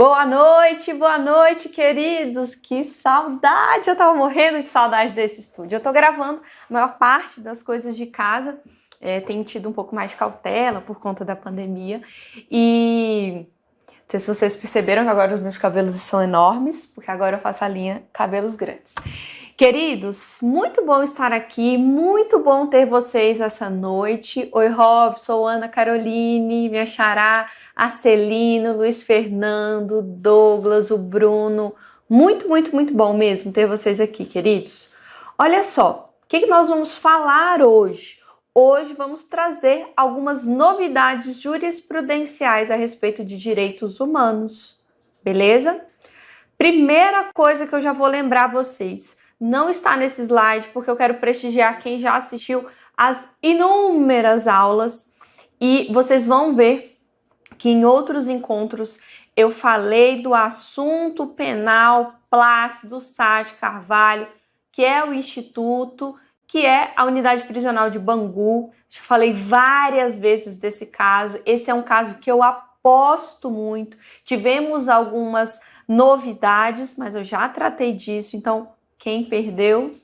Boa noite, queridos! Que saudade! Eu tava morrendo de saudade desse estúdio. Eu tô gravando a maior parte das coisas de casa, tenho tido um pouco mais de cautela por conta da pandemia. E não sei se vocês perceberam que agora os meus cabelos são enormes, porque agora eu faço a linha cabelos grandes. Queridos, muito bom estar aqui, muito bom ter vocês essa noite. Oi, Robson, Ana Caroline, minha xará, a Celino, Luiz Fernando, Douglas, o Bruno. Muito bom mesmo ter vocês aqui, queridos. Olha só, o que nós vamos falar hoje? Hoje vamos trazer algumas novidades jurisprudenciais a respeito de direitos humanos, beleza? Primeira coisa que eu já vou lembrar vocês, não está nesse slide porque eu quero prestigiar quem já assistiu às inúmeras aulas e vocês vão ver que em outros encontros eu falei do assunto penal Plácido Sá de Carvalho, que é o Instituto, que é a unidade prisional de Bangu. Já falei várias vezes desse caso. Esse é um caso que eu aposto muito. Tivemos algumas novidades, mas eu já tratei disso, então quem perdeu,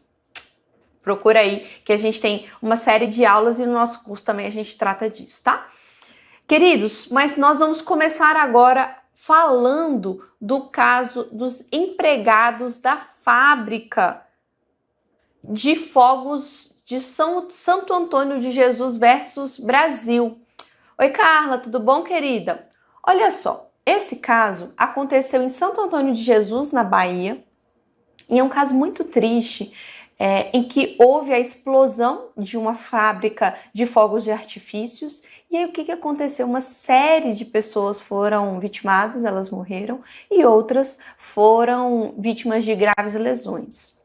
procura aí, que a gente tem uma série de aulas e no nosso curso também a gente trata disso, tá? Queridos, mas nós vamos começar agora falando do caso dos empregados da fábrica de fogos de Santo Antônio de Jesus versus Brasil. Oi, Carla, tudo bom, querida? Olha só, esse caso aconteceu em Santo Antônio de Jesus, na Bahia, e é um caso muito triste, em que houve a explosão de uma fábrica de fogos de artifícios. E aí o que aconteceu? Uma série de pessoas foram vitimadas, elas morreram, e outras foram vítimas de graves lesões.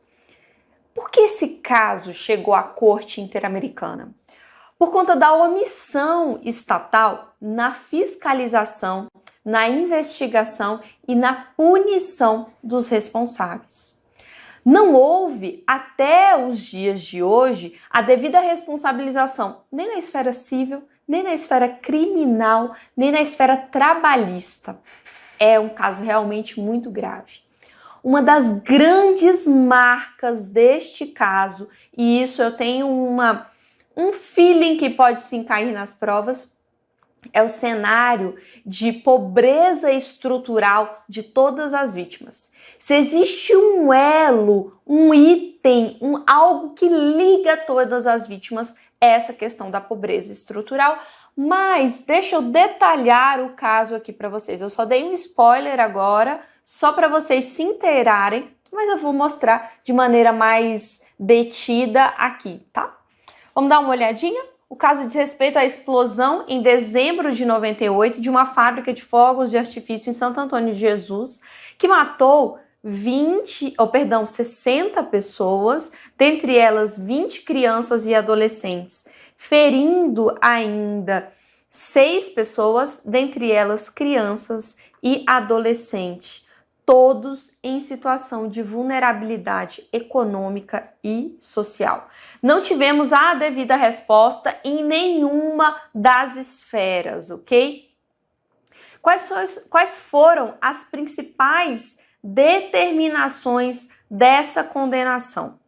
Por que esse caso chegou à Corte Interamericana? Por conta da omissão estatal na fiscalização, na investigação e na punição dos responsáveis. Não houve, até os dias de hoje, a devida responsabilização nem na esfera civil, nem na esfera criminal, nem na esfera trabalhista. É um caso realmente muito grave. Uma das grandes marcas deste caso, e isso eu tenho um feeling que pode sim cair nas provas, é o cenário de pobreza estrutural de todas as vítimas. Se existe um elo, um item, algo que liga todas as vítimas, é essa questão da pobreza estrutural. Mas deixa eu detalhar o caso aqui para vocês. Eu só dei um spoiler agora, só para vocês se inteirarem, mas eu vou mostrar de maneira mais detida aqui, tá? Vamos dar uma olhadinha? O caso diz respeito à explosão em dezembro de 98 de uma fábrica de fogos de artifício em Santo Antônio de Jesus, que matou 60 pessoas, dentre elas 20 crianças e adolescentes, ferindo ainda 6 pessoas, dentre elas crianças e adolescentes, todos em situação de vulnerabilidade econômica e social. Não tivemos a devida resposta em nenhuma das esferas, ok? Quais foram as principais determinações dessa condenação?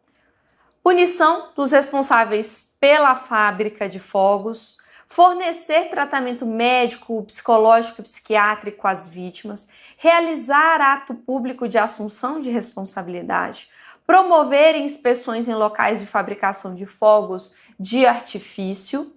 Punição dos responsáveis pela fábrica de fogos, fornecer tratamento médico, psicológico e psiquiátrico às vítimas, realizar ato público de assunção de responsabilidade, promover inspeções em locais de fabricação de fogos de artifício,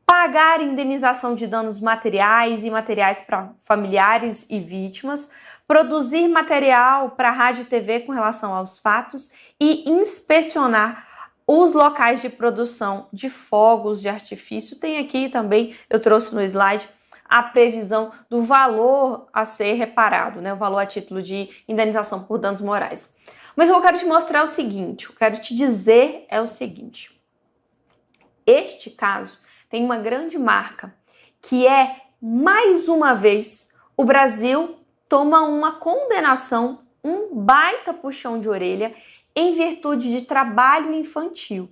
pagar indenização de danos materiais e materiais para familiares e vítimas, produzir material para rádio e TV com relação aos fatos e inspecionar os locais de produção de fogos de artifício. Tem aqui também, eu trouxe no slide, a previsão do valor a ser reparado, né? O valor a título de indenização por danos morais. Mas eu quero te mostrar o seguinte, eu quero te dizer o seguinte. Este caso tem uma grande marca, que é, mais uma vez, o Brasil toma uma condenação, um baita puxão de orelha, em virtude de trabalho infantil.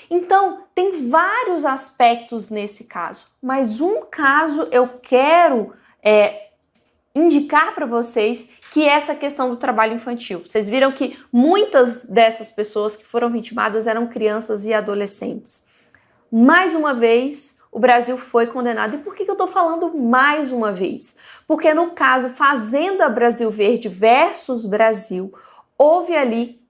Então, tem vários aspectos nesse caso, mas um caso eu quero indicar para vocês que essa questão do trabalho infantil. Vocês viram que muitas dessas pessoas que foram vitimadas eram crianças e adolescentes. Mais uma vez, o Brasil foi condenado. E por que eu estou falando mais uma vez? Porque no caso Fazenda Brasil Verde versus Brasil, houve ali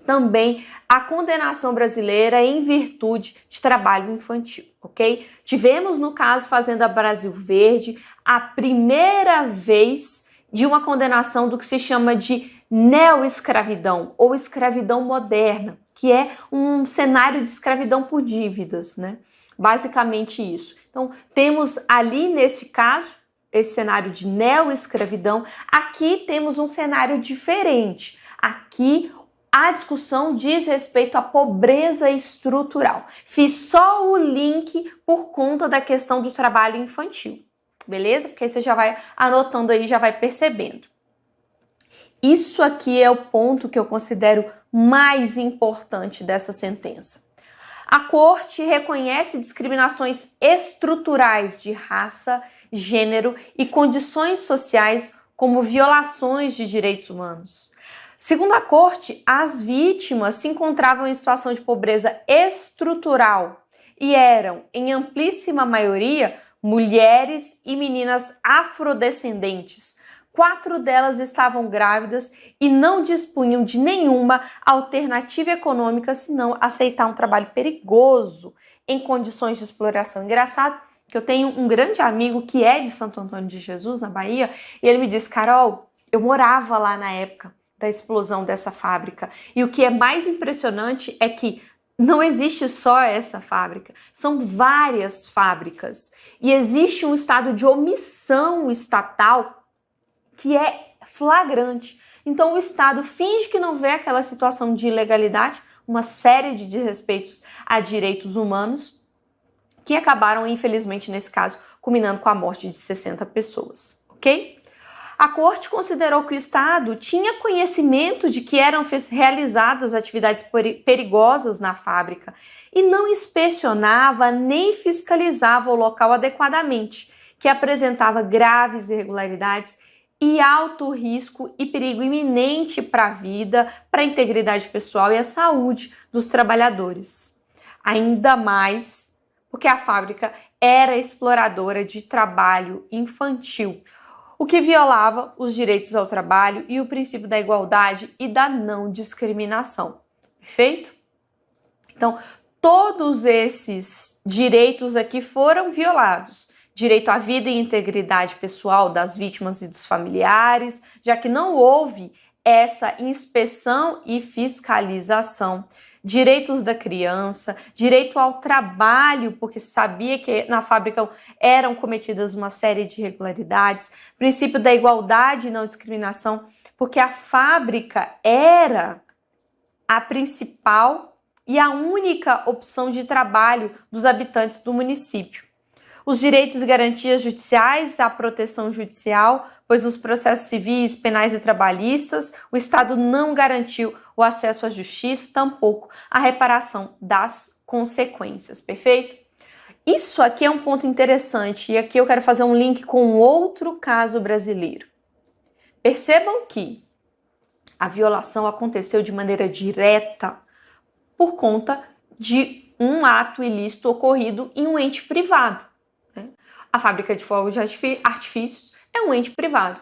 também a condenação brasileira em virtude de trabalho infantil, ok? Tivemos no caso Fazenda Brasil Verde a primeira vez de uma condenação do que se chama de neoescravidão ou escravidão moderna, que é um cenário de escravidão por dívidas, né? Basicamente isso. Então, temos ali nesse caso esse cenário de neoescravidão. Aqui temos um cenário diferente. Aqui a discussão diz respeito à pobreza estrutural. Fiz só o link por conta da questão do trabalho infantil, beleza? Porque aí você já vai anotando aí, já vai percebendo. Isso aqui é o ponto que eu considero mais importante dessa sentença. A Corte reconhece discriminações estruturais de raça, gênero e condições sociais como violações de direitos humanos. Segundo a Corte, as vítimas se encontravam em situação de pobreza estrutural e eram, em amplíssima maioria, mulheres e meninas afrodescendentes. 4 delas estavam grávidas e não dispunham de nenhuma alternativa econômica senão aceitar um trabalho perigoso em condições de exploração. Engraçado que eu tenho um grande amigo que é de Santo Antônio de Jesus, na Bahia, e ele me disse: Carol, eu morava lá na época da explosão dessa fábrica. E o que é mais impressionante é que não existe só essa fábrica, são várias fábricas. E existe um estado de omissão estatal que é flagrante. Então o Estado finge que não vê aquela situação de ilegalidade, uma série de desrespeitos a direitos humanos, que acabaram, infelizmente, nesse caso, culminando com a morte de 60 pessoas, ok? A Corte considerou que o Estado tinha conhecimento de que eram realizadas atividades perigosas na fábrica e não inspecionava nem fiscalizava o local adequadamente, que apresentava graves irregularidades e alto risco e perigo iminente para a vida, para a integridade pessoal e a saúde dos trabalhadores. Ainda mais porque a fábrica era exploradora de trabalho infantil, o que violava os direitos ao trabalho e o princípio da igualdade e da não discriminação. Perfeito? Então, todos esses direitos aqui foram violados. Direito à vida e integridade pessoal das vítimas e dos familiares, já que não houve essa inspeção e fiscalização. Direitos da criança, direito ao trabalho, porque sabia que na fábrica eram cometidas uma série de irregularidades, princípio da igualdade e não discriminação, porque a fábrica era a principal e a única opção de trabalho dos habitantes do município. Os direitos e garantias judiciais, a proteção judicial, pois nos processos civis, penais e trabalhistas, o Estado não garantiu o acesso à justiça, tampouco a reparação das consequências, perfeito? Isso aqui é um ponto interessante e aqui eu quero fazer um link com outro caso brasileiro. Percebam que a violação aconteceu de maneira direta por conta de um ato ilícito ocorrido em um ente privado. A fábrica de fogos de artifícios é um ente privado.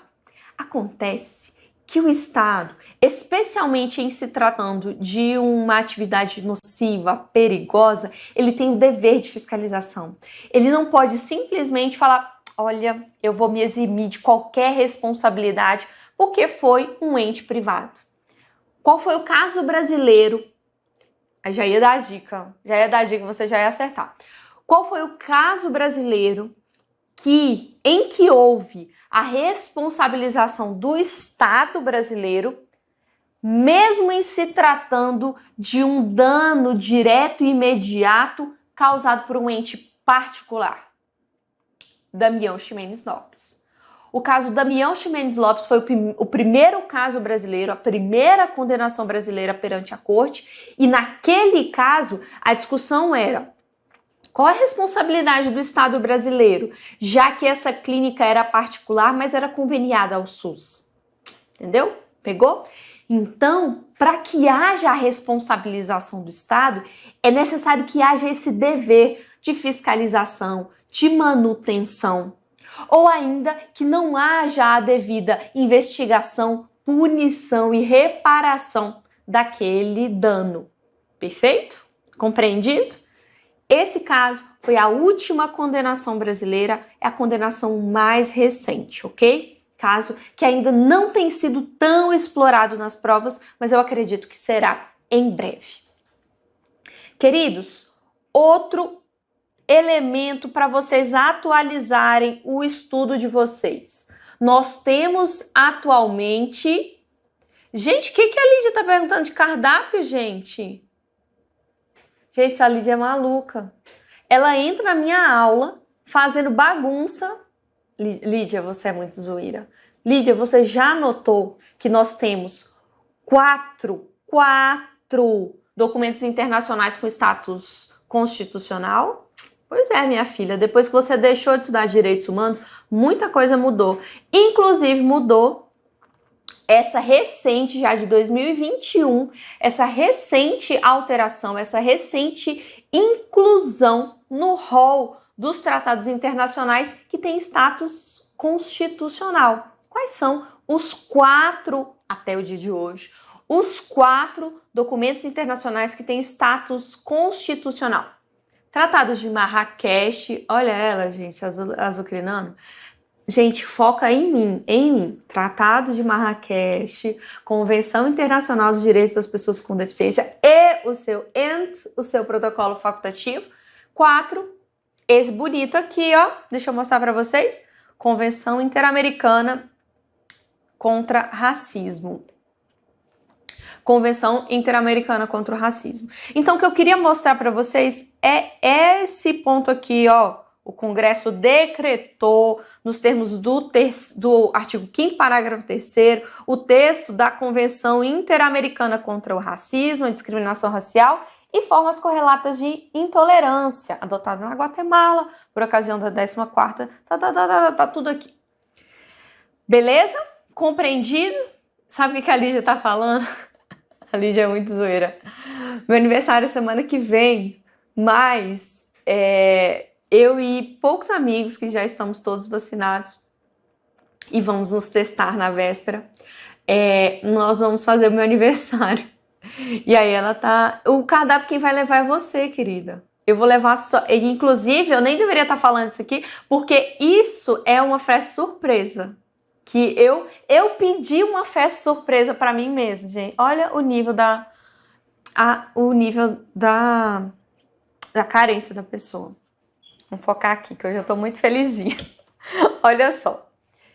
Acontece que o Estado, especialmente em se tratando de uma atividade nociva, perigosa, ele tem o dever de fiscalização. Ele não pode simplesmente falar: olha, eu vou me eximir de qualquer responsabilidade porque foi um ente privado. Qual foi o caso brasileiro? Aí já ia dar a dica, você já ia acertar. Qual foi o caso brasileiro em que houve a responsabilização do Estado brasileiro, mesmo em se tratando de um dano direto e imediato causado por um ente particular? Damião Ximenes Lopes. O caso Damião Ximenes Lopes foi o primeiro caso brasileiro, a primeira condenação brasileira perante a Corte, e naquele caso a discussão era: Qual é a responsabilidade do Estado brasileiro, já que essa clínica era particular, mas era conveniada ao SUS? Entendeu? Pegou? Então, para que haja a responsabilização do Estado, é necessário que haja esse dever de fiscalização, de manutenção, ou ainda que não haja a devida investigação, punição e reparação daquele dano. Perfeito? Compreendido? Esse caso foi a última condenação brasileira, é a condenação mais recente, ok? Caso que ainda não tem sido tão explorado nas provas, mas eu acredito que será em breve. Queridos, outro elemento para vocês atualizarem o estudo de vocês. Nós temos atualmente... Gente, o que a Lídia está perguntando de cardápio, gente? Gente, essa Lídia é maluca. Ela entra na minha aula fazendo bagunça. Lídia, você é muito zoeira. Lídia, você já notou que nós temos quatro documentos internacionais com status constitucional? Pois é, minha filha, depois que você deixou de estudar direitos humanos, muita coisa mudou. Inclusive mudou essa recente, já de 2021, essa recente alteração, essa recente inclusão no rol dos tratados internacionais que tem status constitucional. Quais são os 4, até o dia de hoje, os 4 documentos internacionais que têm status constitucional? Tratados de Marrakech, olha ela, gente, azucrinando. Gente, foca em mim. Tratados de Marrakech, Convenção Internacional dos Direitos das Pessoas com Deficiência e o seu protocolo facultativo. 4, esse bonito aqui, ó, deixa eu mostrar para vocês. Convenção Interamericana contra Racismo. Convenção Interamericana contra o Racismo. Então, o que eu queria mostrar para vocês é esse ponto aqui, ó. O Congresso decretou, nos termos do artigo 5º, parágrafo 3º, o texto da Convenção Interamericana contra o Racismo, a Discriminação Racial e formas correlatas de intolerância, adotado na Guatemala, por ocasião da 14ª, tá tudo aqui. Beleza? Compreendido? Sabe o que a Lídia tá falando? A Lídia é muito zoeira. Meu aniversário é semana que vem, mas eu e poucos amigos que já estamos todos vacinados e vamos nos testar na véspera, nós vamos fazer o meu aniversário. E aí ela tá... O cardápio quem vai levar é você, querida. Eu vou levar só... Inclusive, eu nem deveria estar falando isso aqui, porque isso é uma festa surpresa. Que eu pedi uma festa surpresa para mim mesmo, gente. Olha o nível da carência da pessoa. Vamos focar aqui, que hoje eu tô muito felizinha. Olha só.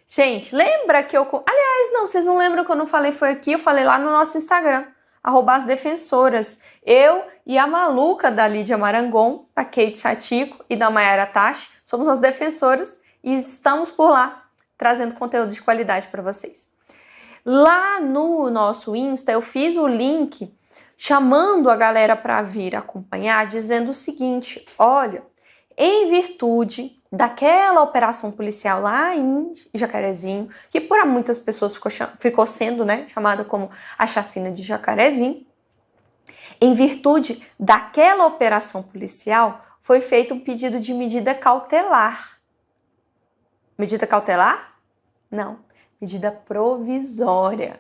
Gente, lembra que eu... Aliás, não, vocês não lembram que eu não falei foi aqui? Eu falei lá no nosso Instagram, @asdefensoras. Eu e a maluca da Lídia Marangon, da Kate Satico e da Mayara Tachi, somos as defensoras e estamos por lá, trazendo conteúdo de qualidade para vocês. Lá no nosso Insta, eu fiz o link chamando a galera para vir acompanhar, dizendo o seguinte, olha, em virtude daquela operação policial lá em Jacarezinho, que por muitas pessoas ficou sendo, né, chamada como a chacina de Jacarezinho, em virtude daquela operação policial, foi feito um pedido de medida cautelar. Medida cautelar? Não. Medida provisória.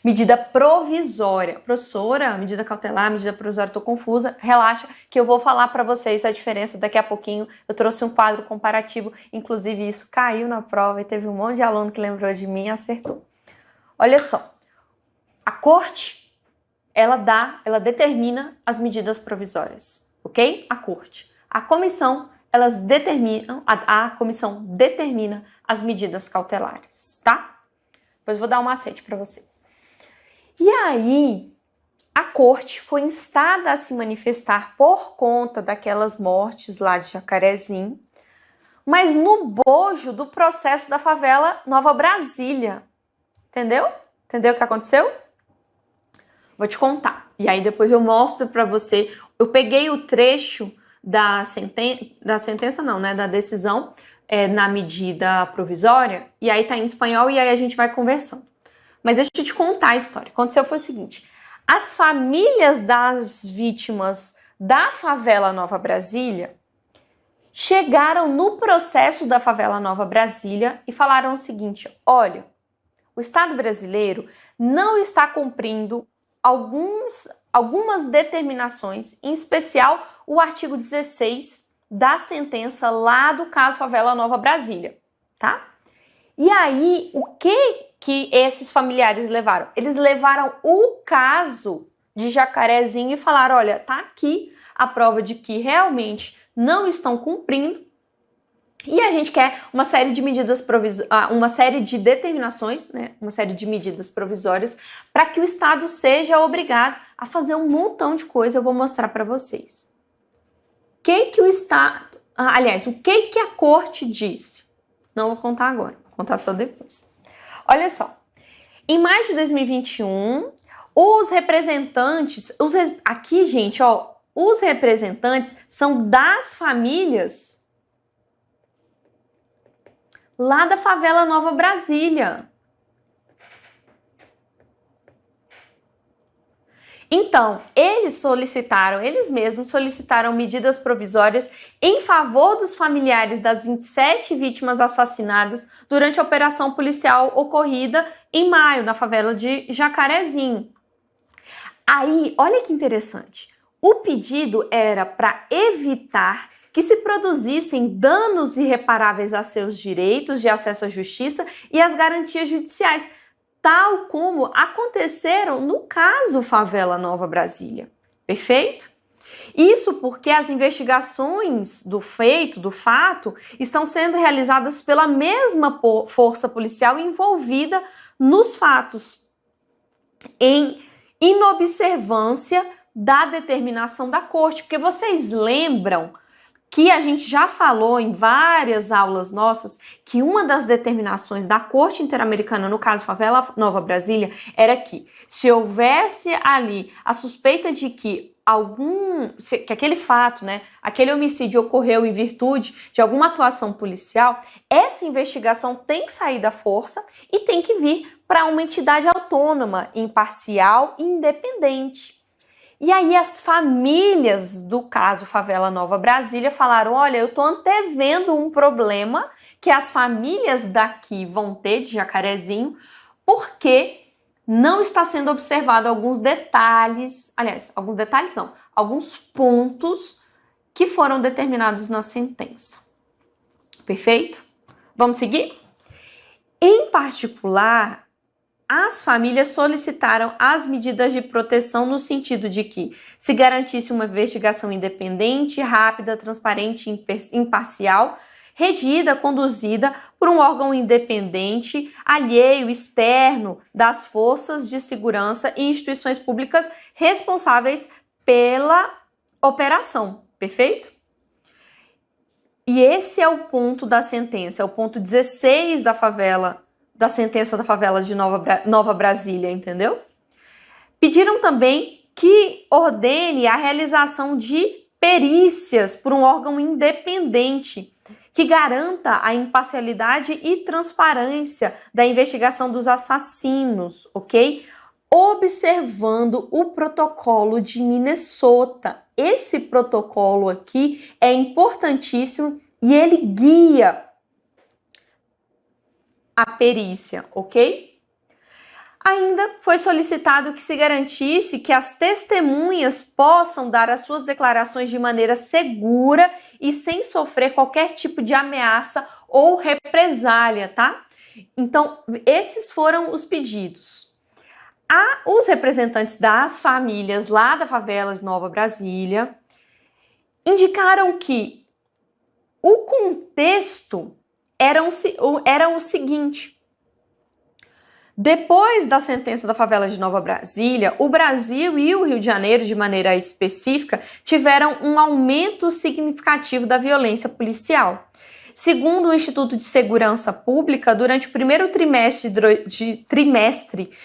Medida provisória. Professora, medida cautelar, medida provisória, tô confusa. Relaxa que eu vou falar para vocês a diferença daqui a pouquinho. Eu trouxe um quadro comparativo, inclusive isso caiu na prova e teve um monte de aluno que lembrou de mim e acertou. Olha só. A corte, ela determina as medidas provisórias, ok? A corte. A comissão, a comissão determina as medidas cautelares, tá? Depois vou dar um macete para vocês. E aí, a corte foi instada a se manifestar por conta daquelas mortes lá de Jacarezinho, mas no bojo do processo da favela Nova Brasília. Entendeu? Entendeu o que aconteceu? Vou te contar. E aí depois eu mostro para você. Eu peguei o trecho da sentença não, né? Da decisão na medida provisória, e aí tá em espanhol e aí a gente vai conversando. Mas deixa eu te contar a história. Aconteceu foi o seguinte: as famílias das vítimas da favela Nova Brasília chegaram no processo da favela Nova Brasília e falaram o seguinte: olha, o Estado brasileiro não está cumprindo algumas determinações, em especial o artigo 16 da sentença lá do caso Favela Nova Brasília, tá? E aí, o que esses familiares levaram? Eles levaram o caso de Jacarezinho e falaram: olha, tá aqui a prova de que realmente não estão cumprindo e a gente quer uma série de medidas uma série de determinações, né, uma série de medidas provisórias para que o Estado seja obrigado a fazer um montão de coisa. Eu vou mostrar para vocês. O que o Estado... aliás, o que a Corte disse? Não vou contar agora, vou contar só depois. Olha só, em maio de 2021, os representantes... aqui, gente, ó, os representantes são das famílias lá da favela Nova Brasília. Então, eles mesmos solicitaram medidas provisórias em favor dos familiares das 27 vítimas assassinadas durante a operação policial ocorrida em maio, na favela de Jacarezinho. Aí, olha que interessante. O pedido era para evitar que se produzissem danos irreparáveis a seus direitos de acesso à justiça e às garantias judiciais, tal como aconteceram no caso Favela Nova Brasília. Perfeito? Isso porque as investigações do fato, estão sendo realizadas pela mesma força policial envolvida nos fatos, em inobservância da determinação da Corte. Porque vocês lembram que a gente já falou em várias aulas nossas que uma das determinações da Corte Interamericana, no caso Favela Nova Brasília, era que se houvesse ali a suspeita de que que aquele fato, né, aquele homicídio ocorreu em virtude de alguma atuação policial, essa investigação tem que sair da força e tem que vir para uma entidade autônoma, imparcial e independente. E aí as famílias do caso Favela Nova Brasília falaram: olha, eu tô antevendo um problema que as famílias daqui vão ter de Jacarezinho, porque não está sendo observado alguns detalhes, alguns pontos que foram determinados na sentença. Perfeito? Vamos seguir? Em particular, as famílias solicitaram as medidas de proteção no sentido de que se garantisse uma investigação independente, rápida, transparente e imparcial, regida, conduzida por um órgão independente, alheio, externo das forças de segurança e instituições públicas responsáveis pela operação. Perfeito? E esse é o ponto da sentença, é o ponto 16 da sentença da favela de Nova Brasília, entendeu? Pediram também que ordene a realização de perícias por um órgão independente que garanta a imparcialidade e transparência da investigação dos assassinos, ok? Observando o protocolo de Minnesota. Esse protocolo aqui é importantíssimo e ele guia a perícia, ok? Ainda foi solicitado que se garantisse que as testemunhas possam dar as suas declarações de maneira segura e sem sofrer qualquer tipo de ameaça ou represália, tá? Então, esses foram os pedidos. Os representantes das famílias lá da favela de Nova Brasília indicaram que o contexto era o seguinte: depois da sentença da favela de Nova Brasília, o Brasil e o Rio de Janeiro, de maneira específica, tiveram um aumento significativo da violência policial. Segundo o Instituto de Segurança Pública, durante o primeiro trimestre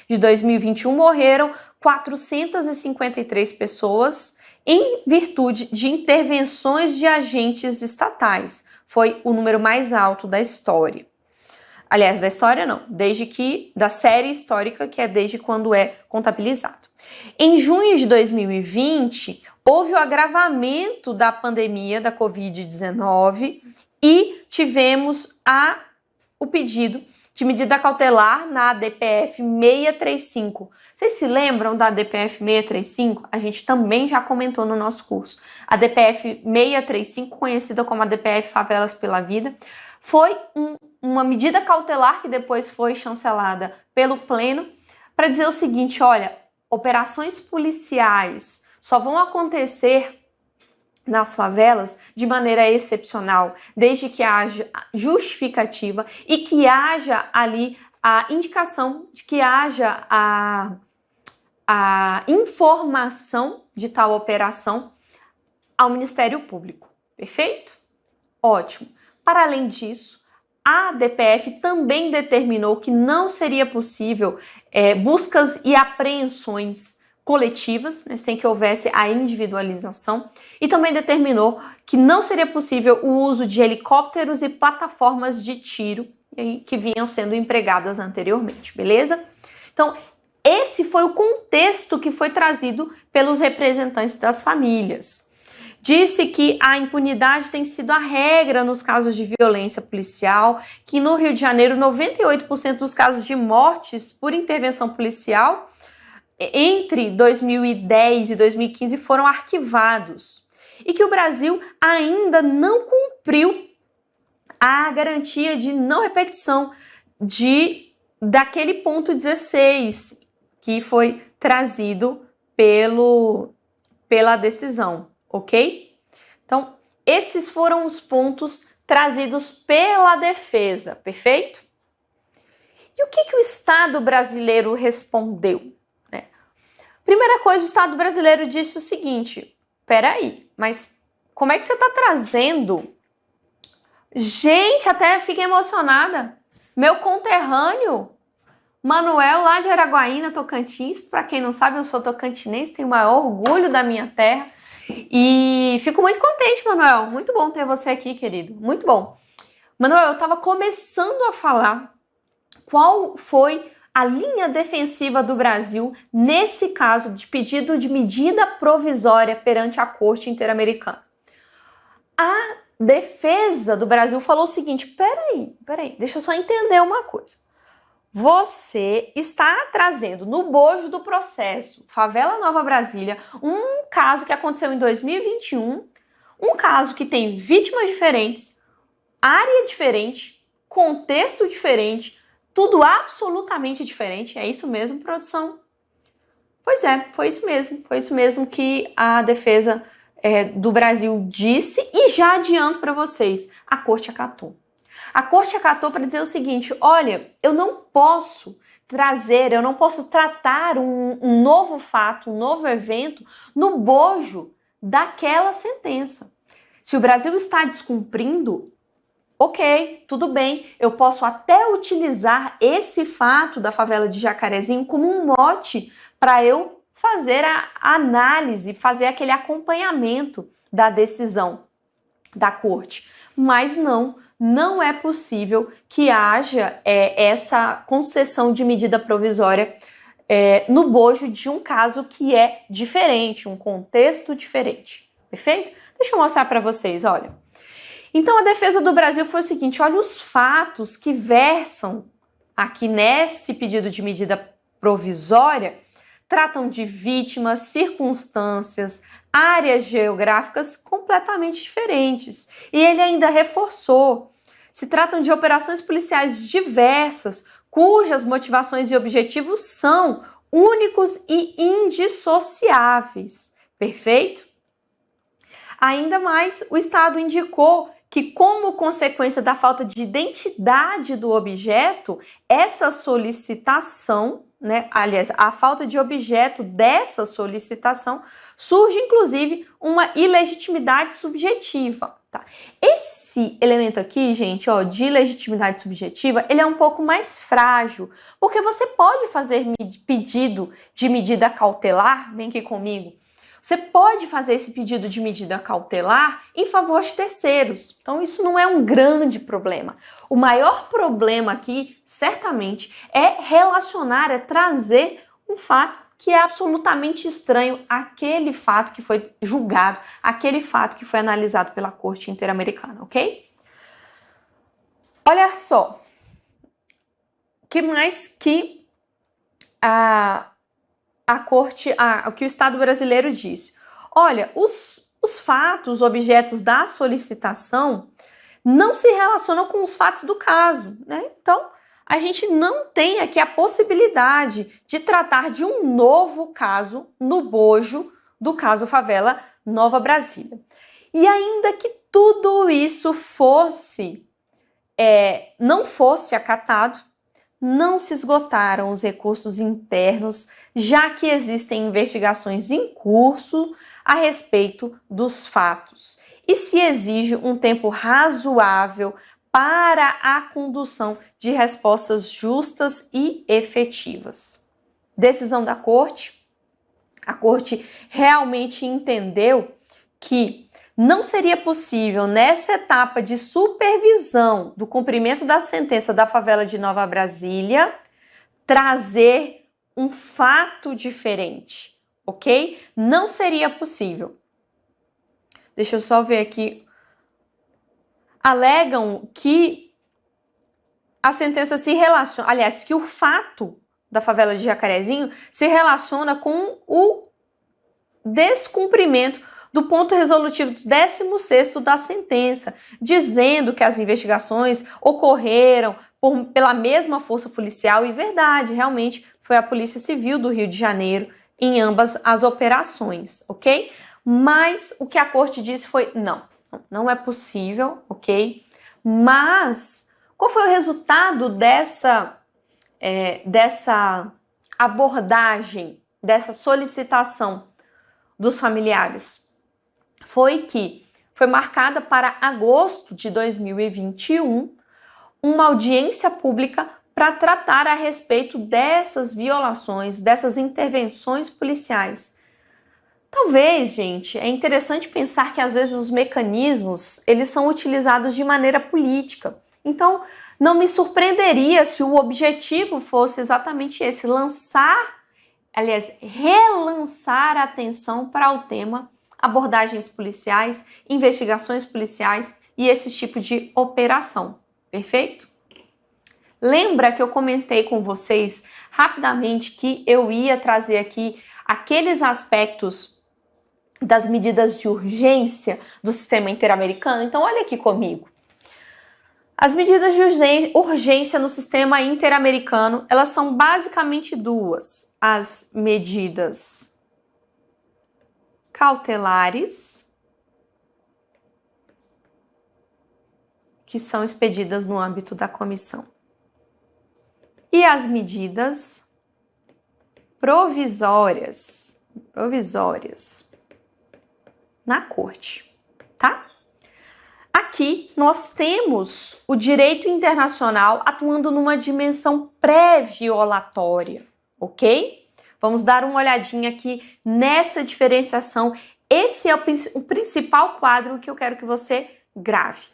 de 2021, morreram 453 pessoas em virtude de intervenções de agentes estatais. Foi o número mais alto da história. Aliás, da história não, da série histórica, que é desde quando é contabilizado. Em junho de 2020, houve o agravamento da pandemia da Covid-19 e tivemos o pedido de medida cautelar na ADPF 635. Vocês se lembram da ADPF 635? A gente também já comentou no nosso curso. A ADPF 635, conhecida como ADPF Favelas pela Vida, foi uma medida cautelar que depois foi chancelada pelo Pleno para dizer o seguinte, olha, operações policiais só vão acontecer nas favelas de maneira excepcional, desde que haja justificativa e que haja ali a indicação de que haja a informação de tal operação ao Ministério Público. Perfeito? Ótimo. Para além disso, a DPF também determinou que não seria possível buscas e apreensões coletivas, né, sem que houvesse a individualização, e também determinou que não seria possível o uso de helicópteros e plataformas de tiro que vinham sendo empregadas anteriormente, beleza? Então, esse foi o contexto que foi trazido pelos representantes das famílias. Disse que a impunidade tem sido a regra nos casos de violência policial, que no Rio de Janeiro 98% dos casos de mortes por intervenção policial entre 2010 e 2015 foram arquivados e que o Brasil ainda não cumpriu a garantia de não repetição daquele ponto 16 que foi trazido pela decisão, ok? Então, esses foram os pontos trazidos pela defesa, perfeito? E o que o Estado brasileiro respondeu? Primeira coisa, o Estado brasileiro disse o seguinte, peraí, mas como é que você está trazendo? Gente, até fiquei emocionada. Meu conterrâneo, Manuel, lá de Araguaína, Tocantins. Para quem não sabe, eu sou tocantinense, tenho o maior orgulho da minha terra. E fico muito contente, Manuel. Muito bom ter você aqui, querido. Muito bom. Manuel, eu estava começando a falar qual foi a linha defensiva do Brasil nesse caso de pedido de medida provisória perante a Corte Interamericana. A defesa do Brasil falou o seguinte, peraí, deixa eu só entender uma coisa. Você está trazendo no bojo do processo Favela Nova Brasília um caso que aconteceu em 2021, um caso que tem vítimas diferentes, área diferente, contexto diferente, tudo absolutamente diferente. É isso mesmo, produção? Pois é, foi isso mesmo. Foi isso mesmo que a defesa do Brasil disse e já adianto para vocês, a Corte acatou. A Corte acatou para dizer o seguinte, olha, eu não posso tratar um novo fato, um novo evento no bojo daquela sentença. Se o Brasil está descumprindo, ok, tudo bem, eu posso até utilizar esse fato da favela de Jacarezinho como um mote para eu fazer a análise, fazer aquele acompanhamento da decisão da corte. Mas não é possível que haja essa concessão de medida provisória no bojo de um caso que é diferente, um contexto diferente. Perfeito? Deixa eu mostrar para vocês, olha. Então, a defesa do Brasil foi o seguinte, olha os fatos que versam aqui nesse pedido de medida provisória, tratam de vítimas, circunstâncias, áreas geográficas completamente diferentes. E ele ainda reforçou, se tratam de operações policiais diversas, cujas motivações e objetivos são únicos e indissociáveis. Perfeito? Ainda mais, o Estado indicou que, como consequência da falta de identidade do objeto, essa solicitação, aliás, a falta de objeto dessa solicitação, surge, inclusive, uma ilegitimidade subjetiva. Tá? Esse elemento aqui, gente, de ilegitimidade subjetiva, ele é um pouco mais frágil, porque você pode fazer pedido de medida cautelar, vem aqui comigo, Você pode fazer esse pedido de medida cautelar em favor de terceiros. Então, isso não é um grande problema. O maior problema aqui, certamente, é relacionar, é trazer um fato que é absolutamente estranho àquele fato que foi julgado, aquele fato que foi analisado pela Corte Interamericana, ok? Olha só, o que mais que o que o Estado brasileiro disse? Olha, os fatos, objetos da solicitação não se relacionam com os fatos do caso, né? Então, a gente não tem aqui a possibilidade de tratar de um novo caso no bojo do caso Favela Nova Brasília. E ainda que tudo isso não fosse acatado, não se esgotaram os recursos internos, já que existem investigações em curso a respeito dos fatos. E se exige um tempo razoável para a condução de respostas justas e efetivas. Decisão da Corte. A Corte realmente entendeu que não seria possível, nessa etapa de supervisão do cumprimento da sentença da favela de Nova Brasília, trazer um fato diferente, ok? Não seria possível. Deixa eu só ver aqui. Alegam que a sentença se relaciona, aliás, que o fato da favela de Jacarezinho se relaciona com o descumprimento do ponto resolutivo do 16º da sentença, dizendo que as investigações ocorreram pela mesma força policial, e verdade, realmente foi a Polícia Civil do Rio de Janeiro em ambas as operações, ok? Mas o que a Corte disse foi, não é possível, ok? Mas qual foi o resultado dessa abordagem, dessa solicitação dos familiares? Foi marcada para agosto de 2021 uma audiência pública para tratar a respeito dessas violações, dessas intervenções policiais. Talvez, gente, é interessante pensar que às vezes os mecanismos, eles são utilizados de maneira política. Então, não me surpreenderia se o objetivo fosse exatamente esse, relançar a atenção para o tema abordagens policiais, investigações policiais e esse tipo de operação. Perfeito? Lembra que eu comentei com vocês rapidamente que eu ia trazer aqui aqueles aspectos das medidas de urgência do sistema interamericano? Então, olha aqui comigo. As medidas de urgência no sistema interamericano, elas são basicamente duas. As medidas cautelares, que são expedidas no âmbito da comissão, e as medidas provisórias na corte, tá? Aqui nós temos o direito internacional atuando numa dimensão pré-violatória, ok? Vamos dar uma olhadinha aqui nessa diferenciação. Esse é o principal quadro que eu quero que você grave.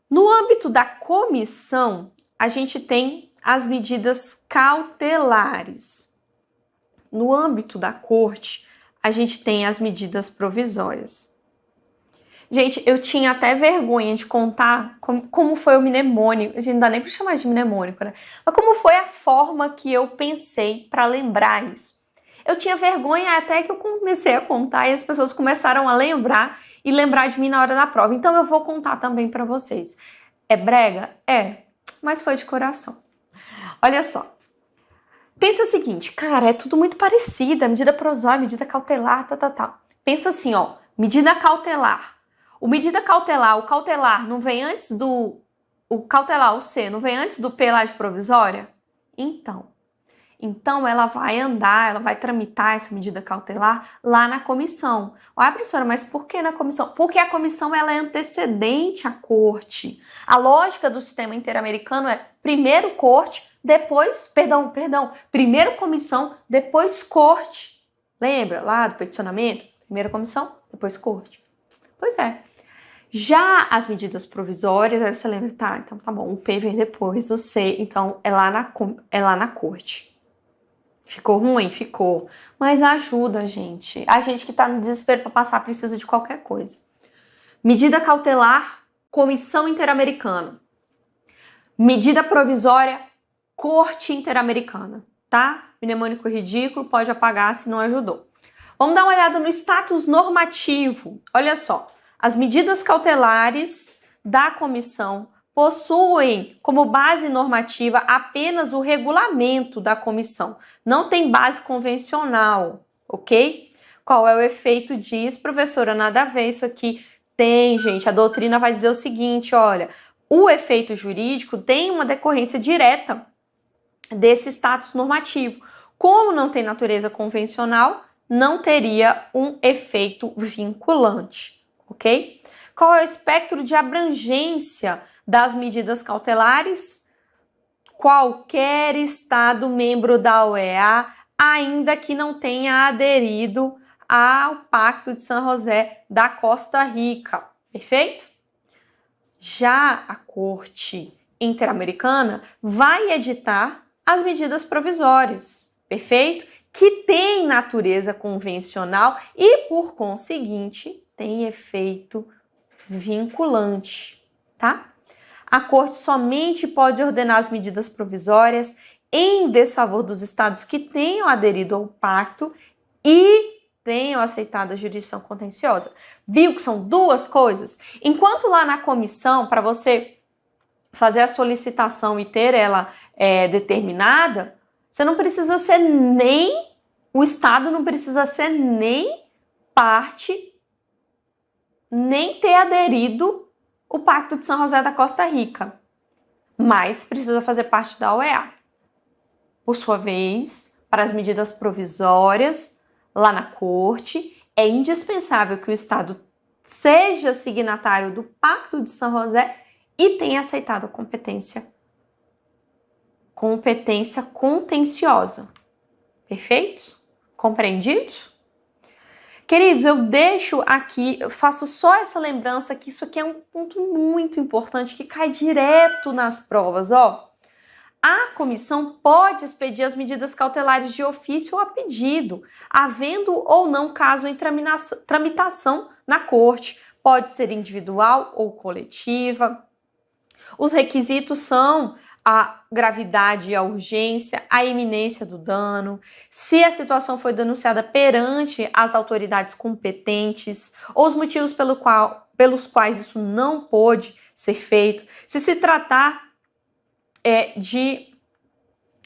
No âmbito da comissão, a gente tem as medidas cautelares. No âmbito da corte, a gente tem as medidas provisórias. Gente, eu tinha até vergonha de contar como foi o mnemônico. A gente não dá nem para chamar de mnemônico, né? Mas como foi a forma que eu pensei para lembrar isso. Eu tinha vergonha até que eu comecei a contar e as pessoas começaram a lembrar e lembrar de mim na hora da prova. Então eu vou contar também para vocês. É brega? É, mas foi de coração. Olha só. Pensa o seguinte, cara, é tudo muito parecido. Medida provisória, medida cautelar, tal. Pensa assim, ó, medida cautelar. O cautelar não vem antes do... O cautelar, o C, não vem antes do P lá de provisória? Então ela vai tramitar essa medida cautelar lá na comissão. Olha, professora, mas por que na comissão? Porque a comissão ela é antecedente à corte. A lógica do sistema interamericano é primeiro corte, depois, primeiro comissão, depois corte. Lembra lá do peticionamento? Primeira comissão, depois corte. Pois é. Já as medidas provisórias, aí você lembra, tá, então tá bom, o P vem depois, o C, então é lá na corte. Ficou ruim? Ficou. Mas ajuda, gente. A gente que tá no desespero para passar precisa de qualquer coisa. Medida cautelar, Comissão Interamericana. Medida provisória, Corte Interamericana, tá? Mnemônico ridículo, pode apagar se não ajudou. Vamos dar uma olhada no status normativo. Olha só, as medidas cautelares da comissão possuem como base normativa apenas o regulamento da comissão. Não tem base convencional, ok? Qual é o efeito disso? Professora, nada a ver isso aqui. Tem, gente, a doutrina vai dizer o seguinte, olha, o efeito jurídico tem uma decorrência direta desse status normativo. Como não tem natureza convencional, não teria um efeito vinculante, ok? Qual é o espectro de abrangência das medidas cautelares? Qualquer Estado membro da OEA, ainda que não tenha aderido ao Pacto de San José da Costa Rica, perfeito? Já a Corte Interamericana vai editar as medidas provisórias, perfeito? Que tem natureza convencional e, por conseguinte, tem efeito vinculante, tá? A Corte somente pode ordenar as medidas provisórias em desfavor dos estados que tenham aderido ao pacto e tenham aceitado a jurisdição contenciosa. Viu que são duas coisas? Enquanto lá na comissão, para você fazer a solicitação e ter ela determinada, você não precisa ser nem, o Estado não precisa ser nem parte, nem ter aderido o Pacto de San José da Costa Rica, mas precisa fazer parte da OEA. Por sua vez, para as medidas provisórias, lá na Corte, é indispensável que o Estado seja signatário do Pacto de San José e tenha aceitado a competência contenciosa. Perfeito? Compreendido? Queridos, eu deixo aqui, eu faço só essa lembrança que isso aqui é um ponto muito importante que cai direto nas provas, ó. A comissão pode expedir as medidas cautelares de ofício ou a pedido, havendo ou não caso em tramitação na corte. Pode ser individual ou coletiva. Os requisitos são a gravidade e a urgência, a iminência do dano, se a situação foi denunciada perante as autoridades competentes, ou os motivos pelos quais isso não pôde ser feito, se tratar de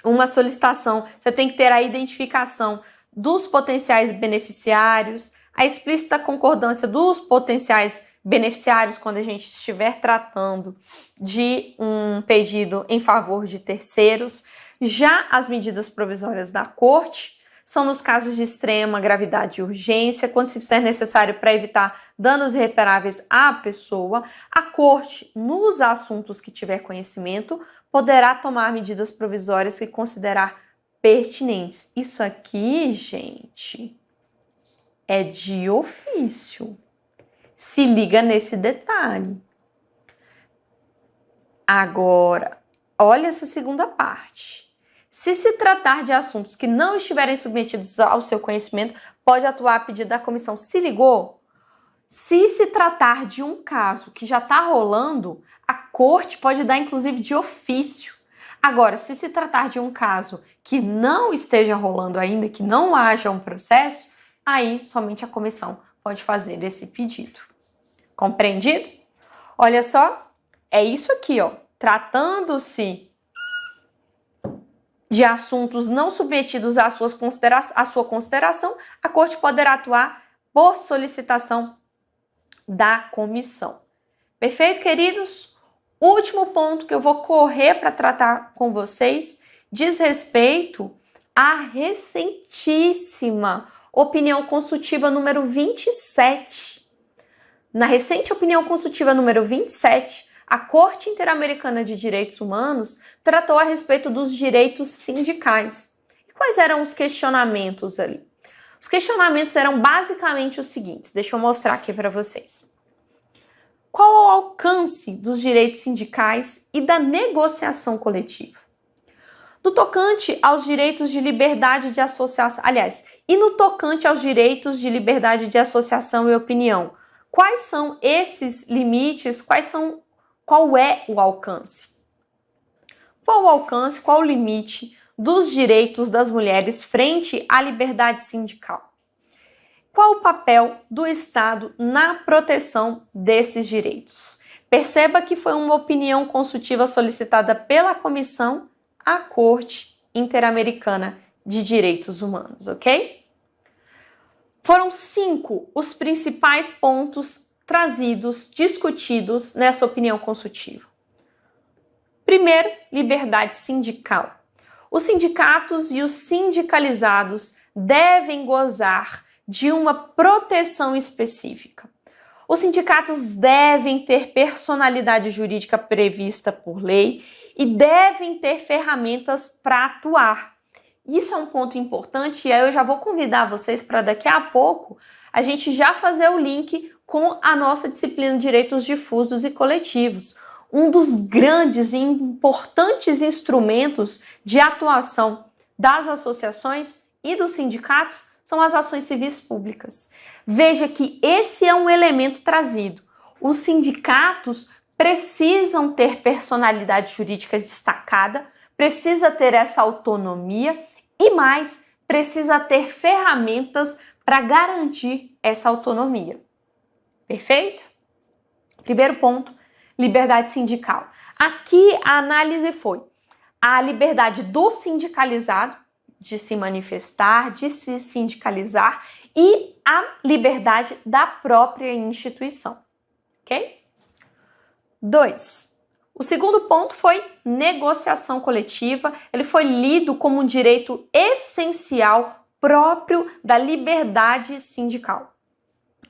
uma solicitação, você tem que ter a identificação dos potenciais beneficiários, a explícita concordância dos potenciais beneficiários quando a gente estiver tratando de um pedido em favor de terceiros. Já as medidas provisórias da Corte são nos casos de extrema gravidade e urgência, quando se fizer necessário para evitar danos irreparáveis à pessoa. A Corte, nos assuntos que tiver conhecimento, poderá tomar medidas provisórias que considerar pertinentes. Isso aqui, gente, é de ofício. Se liga nesse detalhe. Agora, olha essa segunda parte. Se se tratar de assuntos que não estiverem submetidos ao seu conhecimento, pode atuar a pedido da comissão. Se ligou? Se se tratar de um caso que já está rolando, a corte pode dar inclusive de ofício. Agora, se se tratar de um caso que não esteja rolando ainda, que não haja um processo, aí somente a comissão pode fazer esse pedido. Compreendido? Olha só, é isso aqui, ó. Tratando-se de assuntos não submetidos à sua consideração, a Corte poderá atuar por solicitação da comissão. Perfeito, queridos? Último ponto que eu vou correr para tratar com vocês diz respeito à recentíssima opinião consultiva número 27. Na recente opinião consultiva número 27, a Corte Interamericana de Direitos Humanos tratou a respeito dos direitos sindicais. E quais eram os questionamentos ali? Os questionamentos eram basicamente os seguintes, deixa eu mostrar aqui para vocês. Qual o alcance dos direitos sindicais e da negociação coletiva? No tocante aos direitos de liberdade de associação, aliás, e no tocante aos direitos de liberdade de associação e opinião, quais são esses limites, qual é o alcance? Qual o alcance, qual o limite dos direitos das mulheres frente à liberdade sindical? Qual o papel do Estado na proteção desses direitos? Perceba que foi uma opinião consultiva solicitada pela Comissão à Corte Interamericana de Direitos Humanos, ok? Foram 5 os principais pontos trazidos, discutidos nessa opinião consultiva. Primeiro, liberdade sindical. Os sindicatos e os sindicalizados devem gozar de uma proteção específica. Os sindicatos devem ter personalidade jurídica prevista por lei e devem ter ferramentas para atuar. Isso é um ponto importante e aí eu já vou convidar vocês para daqui a pouco a gente já fazer o link com a nossa disciplina de direitos difusos e coletivos. Um dos grandes e importantes instrumentos de atuação das associações e dos sindicatos são as ações civis públicas. Veja que esse é um elemento trazido. Os sindicatos precisam ter personalidade jurídica destacada, precisa ter essa autonomia e mais, precisa ter ferramentas para garantir essa autonomia. Perfeito? Primeiro ponto, liberdade sindical. Aqui a análise foi a liberdade do sindicalizado de se manifestar, de se sindicalizar e a liberdade da própria instituição, ok? 2. O segundo ponto foi negociação coletiva. Ele foi lido como um direito essencial próprio da liberdade sindical.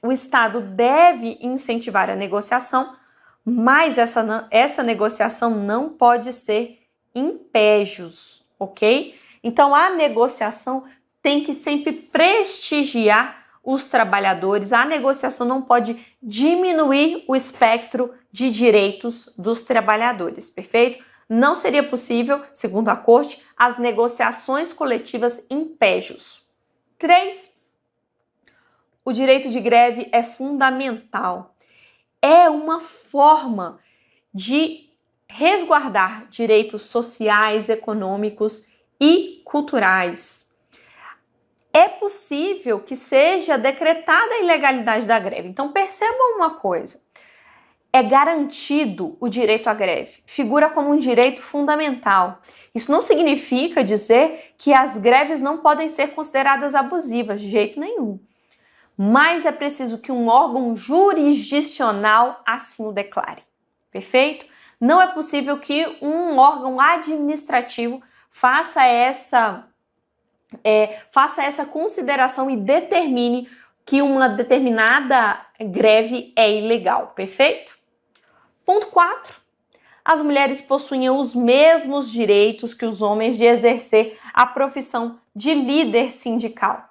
O Estado deve incentivar a negociação, mas essa negociação não pode ser em péjos, ok? Então, a negociação tem que sempre prestigiar os trabalhadores. A negociação não pode diminuir o espectro de direitos dos trabalhadores, perfeito? Não seria possível, segundo a Corte, as negociações coletivas em péjos. 3. O direito de greve é fundamental. É uma forma de resguardar direitos sociais, econômicos e culturais. É possível que seja decretada a ilegalidade da greve. Então percebam uma coisa, é garantido o direito à greve, figura como um direito fundamental. Isso não significa dizer que as greves não podem ser consideradas abusivas, de jeito nenhum. Mas é preciso que um órgão jurisdicional assim o declare, perfeito? Não é possível que um órgão administrativo faça essa consideração e determine que uma determinada greve é ilegal, perfeito? Ponto 4. As mulheres possuem os mesmos direitos que os homens de exercer a profissão de líder sindical.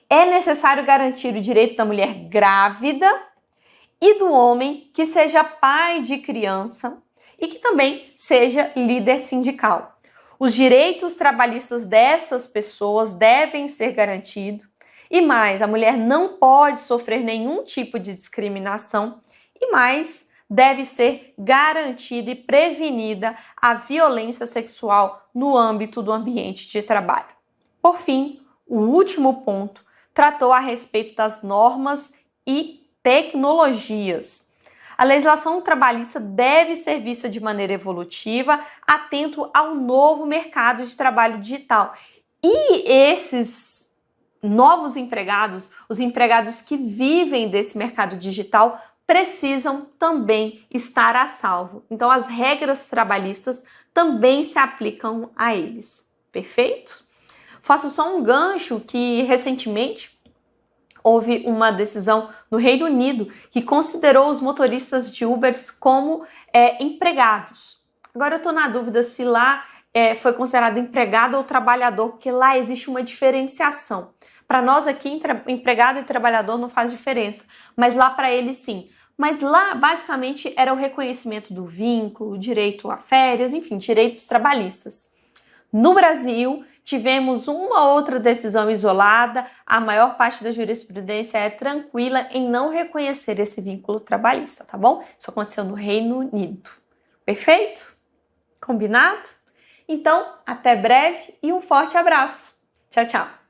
É necessário garantir o direito da mulher grávida e do homem que seja pai de criança e que também seja líder sindical. Os direitos trabalhistas dessas pessoas devem ser garantidos e mais, a mulher não pode sofrer nenhum tipo de discriminação e mais, deve ser garantida e prevenida a violência sexual no âmbito do ambiente de trabalho. Por fim, o último ponto tratou a respeito das normas e tecnologias. A legislação trabalhista deve ser vista de maneira evolutiva, atento ao novo mercado de trabalho digital. E esses novos empregados, os empregados que vivem desse mercado digital, precisam também estar a salvo. Então, as regras trabalhistas também se aplicam a eles. Perfeito? Faço só um gancho que recentemente houve uma decisão no Reino Unido que considerou os motoristas de Uber como empregados. Agora eu estou na dúvida se lá foi considerado empregado ou trabalhador, porque lá existe uma diferenciação. Para nós aqui, empregado e trabalhador não faz diferença, mas lá para eles sim. Mas lá, basicamente, era o reconhecimento do vínculo, direito a férias, enfim, direitos trabalhistas. No Brasil, tivemos uma outra decisão isolada, a maior parte da jurisprudência é tranquila em não reconhecer esse vínculo trabalhista, tá bom? Isso aconteceu no Reino Unido. Perfeito? Combinado? Então, até breve e um forte abraço. Tchau, tchau.